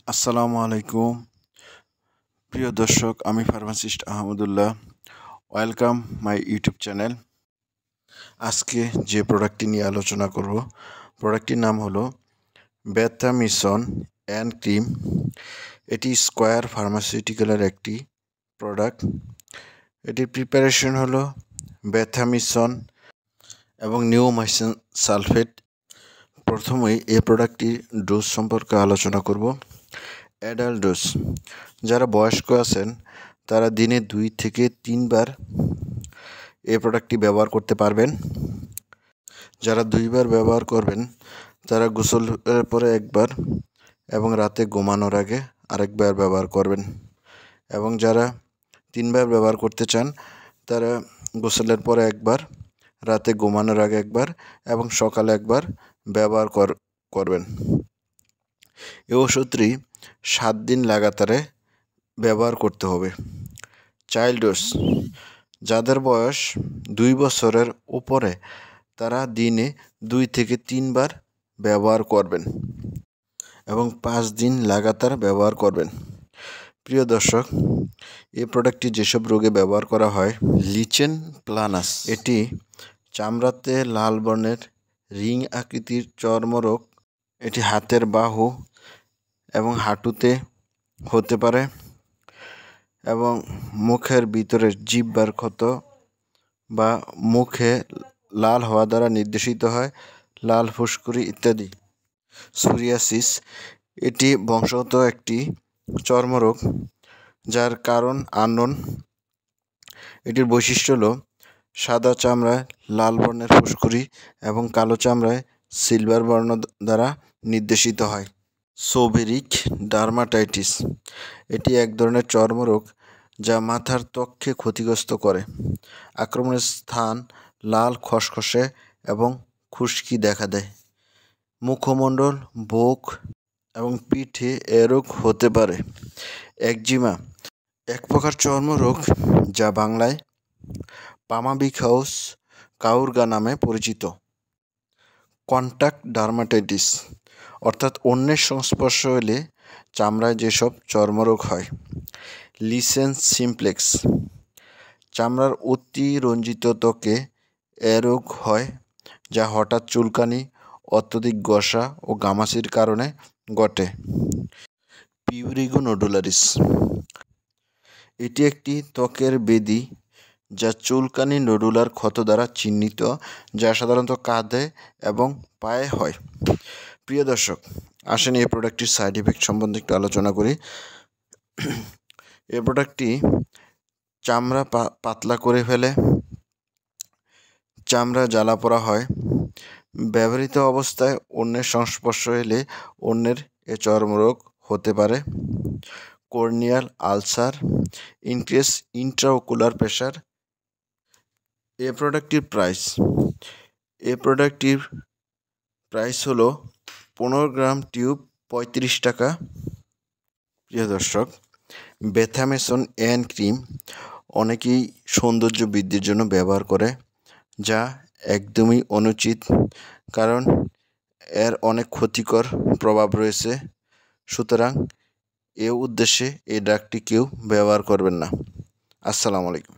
আসসালামু আলাইকুম প্রিয় দর্শক, আমি pharmacist Ahmadullah. Welcome my YouTube channel. আজকে যে প্রোডাক্টটি নিয়ে আলোচনা করব, প্রোডাক্টটির নাম হলো বেথামিসন অ্যান্ড ক্রিম। এটি স্কয়ার ফার্মাসিউটিক্যালের একটি প্রোডাক্ট। এটির প্রিপারেশন হলো বেথামিসন এবং নিওমাইসিন সালফেট। প্রথমেই এই প্রোডাক্টটির ডোজ সম্পর্কে আলোচনা করব। অ্যাডাল্ট ডোজ, যারা বয়স্ক আছেন তারা দিনে 2 থেকে 3 বার এই প্রোডাক্টটি ব্যবহার করতে পারবেন। যারা 2 বার ব্যবহার করবেন তারা গোসলের পরে একবার এবং রাতে ঘুমানোর আগে আরেকবার ব্যবহার করবেন। এবং যারা 3 বার ব্যবহার করতে চান তারা গোসলের পরে একবার, রাতে ঘুমানোর আগে একবার এবং সকালে একবার ব্যবহার করবেন। এই ওষুধটি 7 দিন লাগাতারে ব্যবহার করতে হবে। চাইল্ড ডোজ, যাদের বয়স 2 বছরের উপরে তারা দিনে 2 থেকে 3 বার ব্যবহার করবেন এবং 5 দিন লাগাতার ব্যবহার করবেন। প্রিয় দর্শক, এই প্রোডাক্টটি যেসব রোগে ব্যবহার করা হয়, লিচেন প্লানাস, এটি চামড়াতে লাল বর্ণের রিং আকৃতির চর্মরোগ। এটি হাতের বাহু এবং হাঁটুতে হতে পারে এবং মুখের ভিতরে জিহ্বার ক্ষত বা মুখে লাল হওয়া দ্বারা নির্দেশিত হয়, লাল ফুসকুড়ি ইত্যাদি। সোরিয়াসিস, এটি বংশগত একটি চর্মরোগ যার কারণ আননোন। এটির বৈশিষ্ট্য হলো সাদা চামড়ায় লাল বর্ণের ফুসকুড়ি এবং কালো চামড়ায় সিলভার বর্ণ দ্বারা নির্দেশিত হয়। সোবেরিক ডার্মাটাইটিস, এটি এক ধরনের চর্মরোগ যা মাথার ত্বককে ক্ষতিগ্রস্ত করে। আক্রমণের স্থান লাল, খসখসে এবং খুশকি দেখা দেয়। মুখমণ্ডল, বুক এবং পিঠে এ রোগ হতে পারে। একজিমা, এক প্রকার চর্মরোগ যা বাংলায় পামাবিখাউস কাউরগা নামে পরিচিত। কন্টাক্ট ডার্মাটাইটিস, অর্থাৎ অন্যের সংস্পর্শ হলে চামড়ায় যেসব চর্মরোগ হয়। লিসেন সিমপ্লেক্স, চামড়ার অতিরঞ্জিত ত্বকে এ রোগ হয় যা হঠাৎ চুলকানি, অত্যধিক ঘষা ও ঘামাচির কারণে ঘটে। পিউরিগো নোডুলারিস, এটি একটি ত্বকের ব্যাধি যা চুলকানি, নোডুলার ক্ষত দ্বারা চিহ্নিত, যা সাধারণত কাঁধে এবং পায়ে হয়। প্রিয় দর্শক, আসেন এই প্রোডাক্টটির সাইড ইফেক্ট সম্বন্ধে একটু আলোচনা করি। এই প্রোডাক্টটি চামড়া পাতলা করে ফেলে, চামড়া জ্বালা পোড়া হয়, ব্যবহৃত অবস্থায় অন্যের সংস্পর্শ এলে অন্যের এ চর্মরোগ হতে পারে। Corneal ulcer, increase intraocular pressure. এই প্রোডাক্টটির প্রাইস হলো 15 গ্রাম টিউব 35 টাকা। প্রিয় দর্শক, বেথামেসন অ্যান্ড ক্রিম অনেকেই সৌন্দর্য বৃদ্ধির জন্য ব্যবহার করে, যা একদমই অনুচিত, কারণ এর অনেক ক্ষতিকর প্রভাব রয়েছে। সুতরাং এ উদ্দেশ্যে এই ড্রাগটি কেউ ব্যবহার করবেন না। আসসালামু আলাইকুম।